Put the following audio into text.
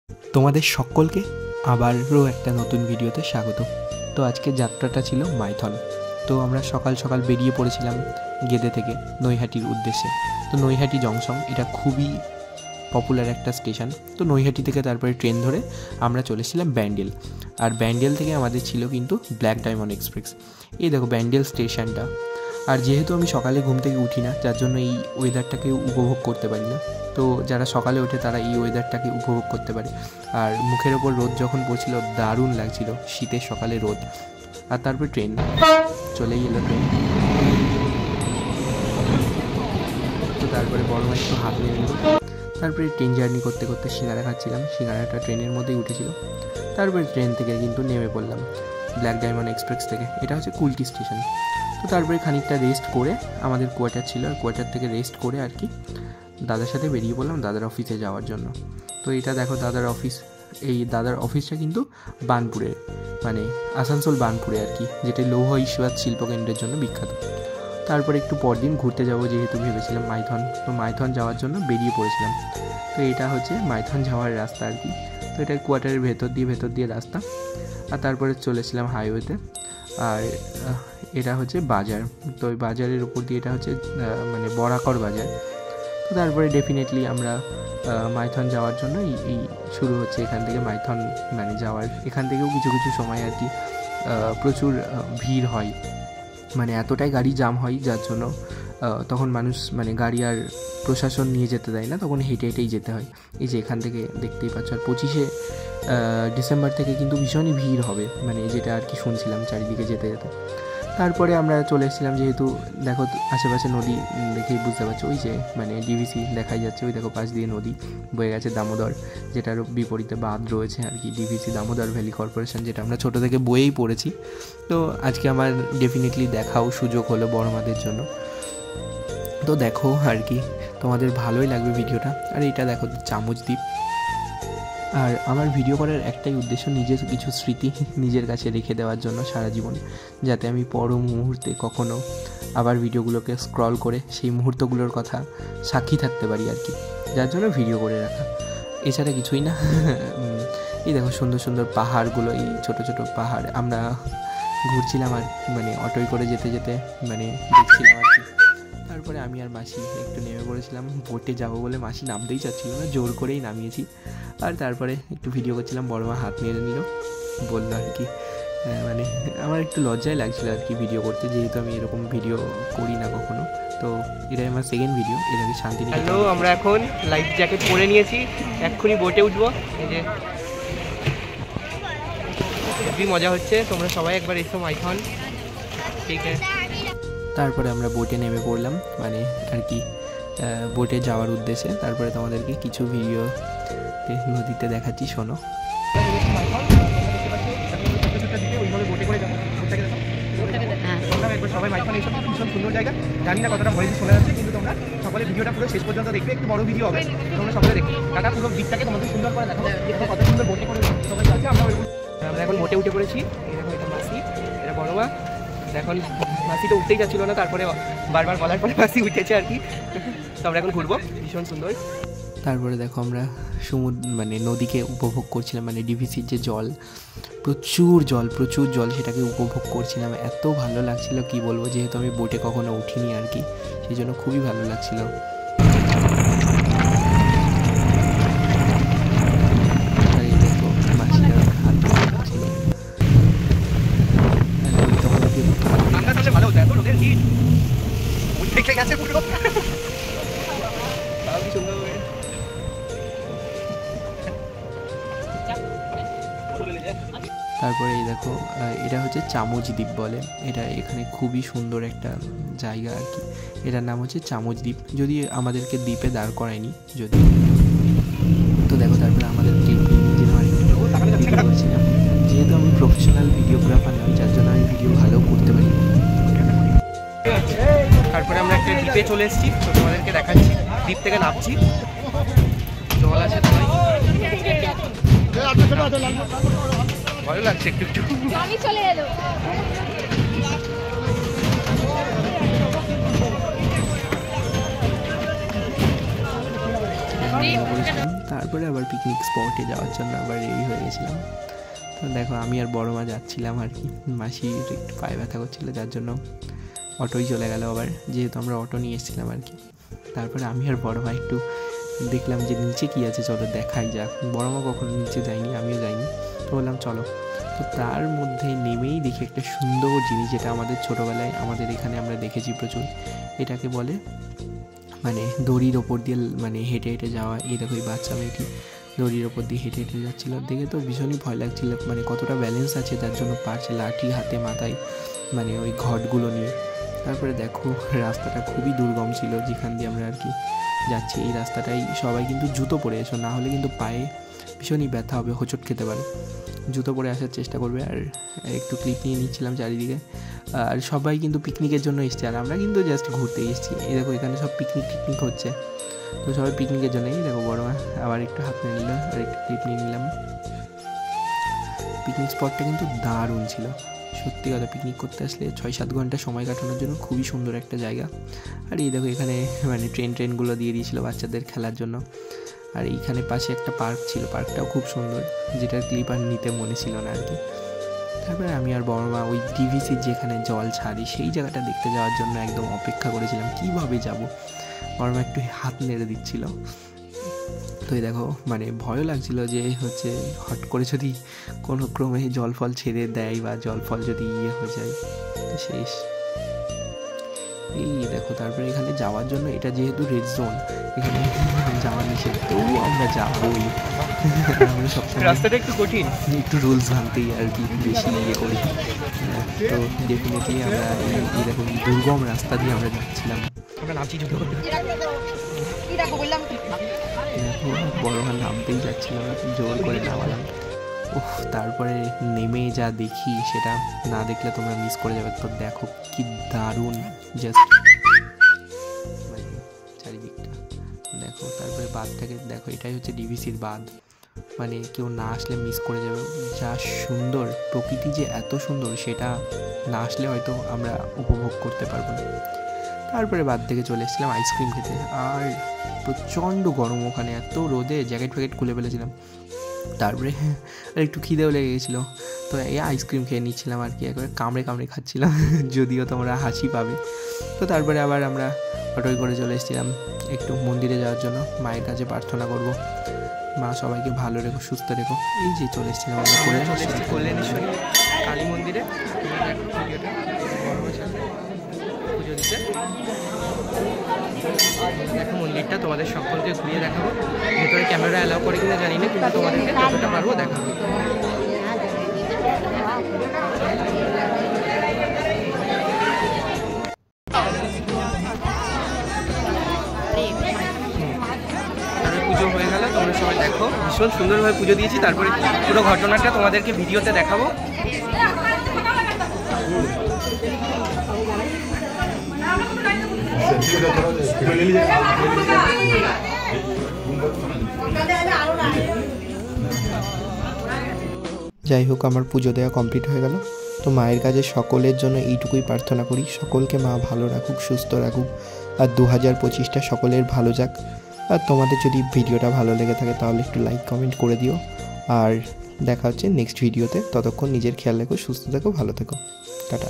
তোমাদের সকলকে আবারও একটা নতুন ভিডিওতে স্বাগত। তো আজকে যাত্রাটা ছিল মাইথন। তো আমরা সকাল সকাল বেরিয়ে পড়েছিলাম গেদে থেকে নৈহাটির উদ্দেশ্যে। তো নৈহাটি জংশন এটা খুবই পপুলার একটা স্টেশন। তো নৈহাটি থেকে তারপরে ট্রেন ধরে আমরা চলেছিলাম ব্যান্ডেল, আর ব্যান্ডেল থেকে আমাদের ছিল কিন্তু ব্ল্যাক ডায়মন্ড এক্সপ্রেস। এই দেখো ব্যান্ডেল স্টেশনটা। আর যেহেতু আমি সকালে ঘুম থেকে উঠি না, যার জন্য এই ওয়েদারটাকে উপভোগ করতে পারি না। তো যারা সকালে ওঠে তারা এই ওয়েদারটাকে উপভোগ করতে পারে। আর মুখের ওপর রোদ যখন পড়ছিল দারুণ লাগছিল, শীতের সকালে রোদ। আর তারপর ট্রেন চলেই এলো ট্রেন। তো তারপরে বড় মা একটু হাত নিয়ে নিল। তারপরে ট্রেন জার্নি করতে করতে সিঙ্গারা খাচ্ছিলাম, সিঙ্গারাটা ট্রেনের মধ্যেই উঠেছিল। তারপরে ট্রেন থেকে কিন্তু নেমে পড়লাম ব্ল্যাক ডায়মন্ড এক্সপ্রেস থেকে। এটা হচ্ছে কুলটি স্টেশন। তো তারপরে খানিকটা রেস্ট করে, আমাদের কোয়ার্টার ছিল, আর কোয়ার্টার থেকে রেস্ট করে আর কি দাদার সাথে বেরিয়ে পড়লাম দাদার অফিসে যাওয়ার জন্য। তো এটা দেখো দাদার অফিস। এই দাদার অফিসটা কিন্তু বার্নপুরে, মানে আসানসোল বার্নপুরে আর কি, যেটা লৌহ ইস্পাত শিল্পকেন্দ্রের জন্য বিখ্যাত। তারপরে একটু পরদিন ঘুরতে যাব যেহেতু ভেবেছিলাম মাইথন। তো মাইথন যাওয়ার জন্য বেরিয়ে পড়েছিলাম। তো এটা হচ্ছে মাইথন যাওয়ার রাস্তা আর কি। তো এটা কোয়ার্টারের ভেতর দিয়ে রাস্তা। আর তারপরে চলেছিলাম হাইওয়েতে। আর এটা হচ্ছে বাজার। তো ওই বাজারের উপর দিয়ে এটা হচ্ছে মানে বরাকর বাজার। তো তারপরে ডেফিনেটলি আমরা মাইথন যাওয়ার জন্য এই শুরু হচ্ছে এখান থেকে মাইথন মানে যাওয়ার। এখান থেকেও কিছু কিছু সময় আর কি প্রচুর ভিড় হয়, মানে এতটাই গাড়ি জাম হয় যার জন্য তখন মানুষ মানে গাড়ি আর প্রশাসন নিয়ে যেতে দেয় না, তখন হেঁটে হেঁটেই যেতে হয়। এই যে এখান থেকে দেখতেই পাচ্ছ। আর 25শে ডিসেম্বর থেকে কিন্তু ভীষণই ভিড় হবে, মানে যেটা আর কি শুনছিলাম চারিদিকে যেতে যেতে। তারপরে আমরা চলে এসেছিলাম, যেহেতু দেখো আশেপাশে নদী দেখেই বুঝতে পারছো, ওই যে মানে ডিভিসি দেখাই যাচ্ছে, ওই দেখো পাশ দিয়ে নদী বয়ে গেছে দামোদর, যেটার বিপরীতে বাঁধ রয়েছে আর কি, ডিভিসি দামোদর ভ্যালি কর্পোরেশন, যেটা আমরা ছোটো থেকে বইয়েই পড়েছি। তো আজকে আমার ডেফিনেটলি দেখাও সুযোগ হলো বড় মাদের জন্য। তো দেখো আর কি তোমাদের ভালোই লাগবে ভিডিওটা। আর এটা দেখো চামচ দ্বীপ। আর আমার ভিডিও করার একটাই উদ্দেশ্য, নিজের কিছু স্মৃতি নিজের কাছে রেখে দেওয়ার জন্য সারা জীবন, যাতে আমি পর মুহূর্তে কখনো আবার ভিডিওগুলোকে স্ক্রল করে সেই মুহূর্তগুলোর কথা সাক্ষী থাকতে পারি আর কি, যার জন্য ভিডিও করে রাখা, এছাড়া কিছুই না। এই দেখো সুন্দর সুন্দর পাহাড়গুলো, এই ছোট ছোট পাহাড়। আমরা ঘুরছিলাম আর মানে অটোয় করে যেতে যেতে মানে দেখছিলাম আর কি। তারপরে আমি আর মাসি একটু নেমে পড়েছিলাম বোটে যাবো বলে, মাসি নামতেই চাচ্ছিল না, জোর করেই নামিয়েছি। আর তারপরে একটু ভিডিও করছিলাম, বড় মা হাত নেড়ে নিল, বললো আর কি। মানে আমার একটু লজ্জাই লাগছিলো আর কি ভিডিও করতে, যেহেতু আমি এরকম ভিডিও করি না কখনো। তো এটাই আমার সেকেন্ড ভিডিও, এর আগে শান্তিনিকেতন। হ্যালো, আমরা এখন লাইফ জ্যাকেট পরে নিয়েছি, এক্ষুনি বোটে উঠবো। এই যে খুবই মজা হচ্ছে, তোমরা সবাই একবার এসো মাইথন, ঠিক আছে। তারপরে আমরা বোটে নেমে পড়লাম, মানে আর কি বোটে যাওয়ার উদ্দেশ্যে। তারপরে তোমাদেরকে কিছু ভিডিও নদীতে দেখাচ্ছি, শোনো। সবাই মাইথন এইসব ভীষণ সুন্দর জায়গা, জানি না কতটা ভয়েস শোনা যাচ্ছে, কিন্তু তোমরা সকলে ভিডিওটা পুরো শেষ পর্যন্ত দেখবে, একটু বড় ভিডিও হবে, তোমরা সকলে দেখবে। টাটা পুরো দিকটাকে তোমাদের সুন্দর করে দেখো, কত সুন্দর বোটে করে সবাই আছে। আমরা এখন বোটে উঠে পড়েছি। এই দেখো এটা মাসি, এটা বড় মা। এখন মাসি তো উঠতেই যাচ্ছিল না, তারপরে বারবার বলার পরে মাসি উঠেছে আর কি। তো আমরা এখন ঘুরবো, ভীষণ সুন্দর। তারপরে দেখো আমরা মানে নদীকে উপভোগ করছিলাম, মানে ডিভিসির যে জল, প্রচুর জল, সেটাকে উপভোগ করছিলাম। এত ভালো লাগছিল কি বলবো, যেহেতু আমি বোটে কখনো উঠিনি আর কি, সেই জন্য খুবই ভালো লাগছিল। তারপরে এই দেখো এটা হচ্ছে চামচ দ্বীপ বলে, এটা এখানে খুবই সুন্দর একটা জায়গা আর কি। এটার নাম হচ্ছে চামচ দ্বীপ, যদি আমাদেরকে দ্বীপে দাঁড় করায়নি যদি। তো দেখো তারপরে আমাদেরকে ভিডিও করছিলাম, যেহেতু আমি প্রফেশনাল ভিডিওগ্রাফার নই, যার জন্য আমি ভিডিও ভালো করতে পারি। তারপরে আমরা একটা দ্বীপে চলে এসেছি, তো তোমাদেরকে দেখাচ্ছি। দ্বীপ থেকে নামছি, জল আছে, ভালো লাগছে একটু একটু। চলে এলো। তারপরে আবার পিকনিক স্পটে যাওয়ার জন্য আবার রেডি হয়ে গেছিলাম। তো দেখো আমি আর বড় মা যাচ্ছিলাম আর কি, মাসির একটু পায়ে ব্যথা করছিলো যার জন্য অটোই চলে গেল আবার, যেহেতু আমরা অটো নিয়ে এসেছিলাম আর কি। তারপরে আমি আর বড় মা একটু দেখলাম যে নিচে কী আছে, চলো দেখাই যাক। বড় মা কখনো নিচে যায়নি, আমিও যাইনি, তো বললাম চলো। তো তার মধ্যে নেমেই দেখি একটা সুন্দর জিনিস, যেটা আমাদের ছোটোবেলায় আমাদের এখানে আমরা দেখেছি প্রচুর। এটাকে বলে মানে দড়ির ওপর দিয়ে মানে হেঁটে হেঁটে যাওয়া। এই দেখো এই বাচ্চা মেয়েটি দড়ির ওপর দিয়ে হেঁটে হেঁটে যাচ্ছিলো, দেখে তো ভীষণই ভয় লাগছিল, মানে কতটা ব্যালেন্স আছে যার জন্য পারছে, লাঠি হাতে মাথায় মানে ওই ঘটগুলো নিয়ে। তারপরে দেখো রাস্তাটা খুবই দুর্গম ছিল যেখান দিয়ে আমরা আর কি যাচ্ছি। এই রাস্তাটাই সবাই কিন্তু জুতো পরে এসো, না হলে কিন্তু পায়ে ভীষণই ব্যথা হবে, হোঁচট খেতে পারে। জুতো পরে আসার চেষ্টা করবে। আর একটু ক্লিপ নিয়ে নিচ্ছিলাম চারিদিকে। আর সবাই কিন্তু পিকনিকের জন্য এসছে, আর আমরা কিন্তু জাস্ট ঘুরতে এসেছি। এই দেখো এখানে সব পিকনিক হচ্ছে, তো সবাই পিকনিকের জন্য। এই দেখো বড় মা আবার একটু হাত নিয়ে নিল আর একটু ক্লিপ নিয়ে নিলাম। পিকনিক স্পটটা কিন্তু দারুণ ছিল, সত্যি কথা। পিকনিক করতে আসলে 6-7 ঘন্টা সময় কাটানোর জন্য খুবই সুন্দর একটা জায়গা। আর এই দেখো এখানে মানে ট্রেনগুলো দিয়ে দিয়েছিলো বাচ্চাদের খেলার জন্য। আর এইখানে পাশে একটা পার্ক ছিল, পার্কটাও খুব সুন্দর, যেটার ক্লিপ আর নিতে মনে ছিল না আর কি। তারপরে আমি আর বড় মা ওই ডিভিসির যেখানে জল ছাড়ি সেই জায়গাটা দেখতে যাওয়ার জন্য একদম অপেক্ষা করেছিলাম, কীভাবে যাব। বড় মা একটু হাত নেড়ে দিচ্ছিল। তো এই দেখো মানে ভয়ও লাগছিল যে হচ্ছে হট করে যদি কোনো ক্রমে জল ফল ছেড়ে দেয় বা জল ফল যদি হয়ে যায় তো শেষ। এই দেখো তারপরে এখানে যাওয়ার জন্য, এটা যেহেতু রেড জোন, এখানে যাওয়া নিষেধ, তবু আমরা যাবোই। আমরা সবসময় রাস্তাটা একটু কঠিন, একটু রুলস ভাঙতেই আর কি বেশি করি। তো ডেফিনেটলি আমরা এই দেখো দুর্গম রাস্তা দিয়ে আমরা যাচ্ছিলাম। আমরা নামছি জুতো করতে। দেখো বড় মা নামতেই যাচ্ছিলাম, জোর করে নামালাম। ওহ, তারপরে নেমে যা দেখি সেটা না দেখলে তোমরা মিস করে যাবে। তো দেখো কি দারুণ জাস্ট মানে চারিদিকটা দেখো। তারপরে বাঁধটাকে দেখো, এটাই হচ্ছে ডিভিসির বাঁধ, মানে কেউ না আসলে মিস করে যাবে। যা সুন্দর প্রকৃতি, যে এত সুন্দর সেটা না আসলে হয়তো আমরা উপভোগ করতে পারবো না। তারপরে বাদ থেকে চলে এসেছিলাম আইসক্রিম খেতে। আর প্রচণ্ড গরম ওখানে, এত রোদে জ্যাকেট ফ্যাকেট খুলে ফেলেছিলাম। তারপরে আর একটু খিদেও লেগে গেছিলো, তো এই আইসক্রিম খেয়ে নিচ্ছিলাম আর কি, একবারে কামড়ে কামড়ে খাচ্ছিলাম, যদিও তোমরা হাসি পাবে। তো তারপরে আবার আমরা অটোয় করে চলে এসেছিলাম একটু মন্দিরে যাওয়ার জন্য, মায়ের কাছে প্রার্থনা করব, মা সবাইকে ভালো রেখো, সুস্থ রেখো। এই যে চলে এসেছিলাম আমরা কল্যাণেশ্বরী কালী মন্দিরে। পুজো দিতে দেখো মন্দিরটা তোমাদের সকলকে ঘুরিয়ে দেখাবো। ভেতরে ক্যামেরা অ্যালাউ করে কিনা জানি না, কিন্তু তোমাদেরকে যতটা পারবো দেখাবো। পুজো হয়ে গেল, তোমরা সবাই দেখো ভীষণ সুন্দরভাবে পুজো দিয়েছি। তারপরে পুরো ঘটনাটা তোমাদেরকে ভিডিওতে দেখাবো। যাই হোক, আমার পুজো দেওয়া কমপ্লিট হয়ে গেল। তো মায়ের কাছে সকলের জন্য এইটুকুই প্রার্থনা করি, সকলকে মা ভালো রাখুক, সুস্থ রাখুক, আর 2025টা সকলের ভালো যাক। আর তোমাদের যদি ভিডিওটা ভালো লেগে থাকে তাহলে একটু লাইক কমেন্ট করে দিও। আর দেখা হচ্ছে নেক্সট ভিডিওতে। ততক্ষণ নিজের খেয়াল রাখো, সুস্থ থেকো, ভালো থেকো, টাটা।